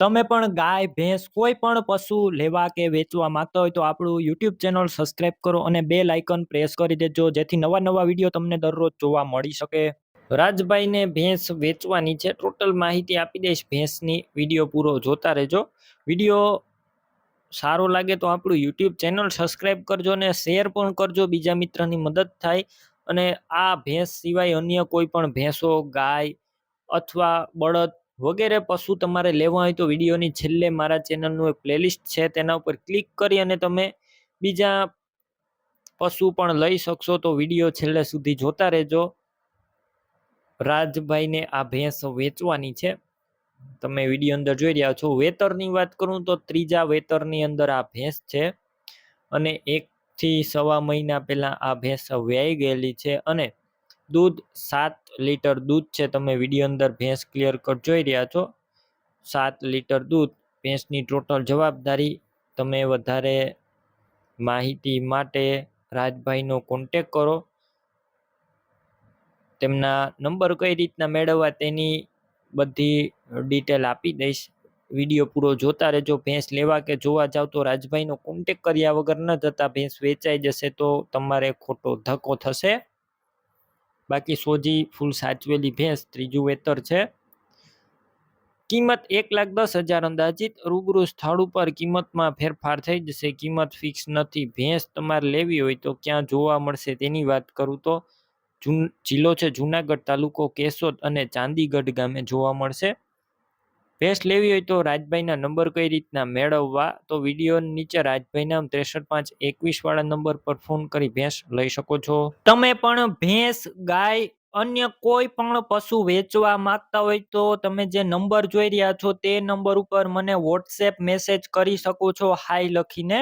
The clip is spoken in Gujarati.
તમે પણ ગાય, ભેંસ કોઈ પણ પશુ લેવા કે વેચવા માંગતા હોય તો આપણું YouTube ચેનલ સબસ્ક્રાઇબ કરો અને બેલ આઇકન પ્રેસ કરી દેજો જેથી નવા વિડીયો તમને દરરોજ જોવા મળી શકે. રાજભાઈને ભેંસ વેચવાની છે. ટોટલ માહિતી આપી દઈશ ભેંસની. વિડીયો પૂરો જોતા રહેજો. વિડીયો સારો લાગે તો આપણું YouTube ચેનલ સબસ્ક્રાઇબ કરજો અને શેર પણ કરજો, બીજા મિત્રની મદદ થાય. અને આ ભેંસ સિવાય અન્ય કોઈ પણ ભેંસો, ગાય અથવા બળદ વગેરે પશુ તમારે લેવા હોય તો વિડીયોની છેલ્લે મારા ચેનલનું એક પ્લેલિસ્ટ છે તેના ઉપર ક્લિક કરી અને તમે બીજા પશુ પણ લઈ શકશો. તો વિડીયો છેલ્લે સુધી જોતા રહેજો. રાજભાઈને આ ભેંસ વેચવાની છે. તમે વિડીયો અંદર જોઈ રહ્યા છો. વેતરની વાત કરું તો ત્રીજા વેતરની અંદર આ ભેંસ છે અને 1 થી 1.5 મહિના પહેલા આ ભેંસ વ્યાઈ ગયેલી છે અને દૂધ 7 લીટર દૂધ છે. તમે વિડીયો અંદર ભેંસ ક્લિયર કટ જોઈ રહ્યા છો. 7 લીટર દૂધ. ભેંસની ટોટલ જવાબદારી. તમે વધારે માહિતી માટે રાજભાઈનો કોન્ટેક કરો. તેમના નંબર કઈ રીતના મેળવવા તેની બધી ડિટેલ આપી દઈશ. વિડીયો પૂરો જોતા રહેજો. ભેંસ લેવા કે જોવા જાવ તો રાજભાઈનો કોન્ટેક કર્યા વગર ન જતા. ભેંસ વેચાઈ જશે તો તમારે ખોટો ધક્કો થશે. બાકી સોજી ફૂલ સાચવેલી ભેંસ ત્રીજું વેતર છે. કિંમત 1,10,000 અંદાજિત. રૂબરૂ સ્થળ ઉપર કિંમતમાં ફેરફાર થઈ જશે. કિંમત ફિક્સ નથી. ભેંસ તમારે લેવી હોય તો ક્યાં જોવા મળશે તેની વાત કરું તો જિલ્લો છે જુનાગઢ, તાલુકો કેશોદ અને ચાંદીગઢ ગામે જોવા મળશે. ભેંસ લેવી હોય તો રાજભાઈના નંબર કઈ રીતના મેળવવા તો વિડીયો નીચે રાજભાઈના 63,521 વાળા નંબર પર ફોન કરી ભેંસ લઈ શકો છો. તમે પણ ભેંસ, ગાય, અન્ય કોઈ પણ પશુ વેચવા માંગતા હોય તો તમે જે નંબર જોઈ રહ્યા છો તે નંબર ઉપર મને વોટ્સએપ મેસેજ કરી શકો છો હાય લખીને.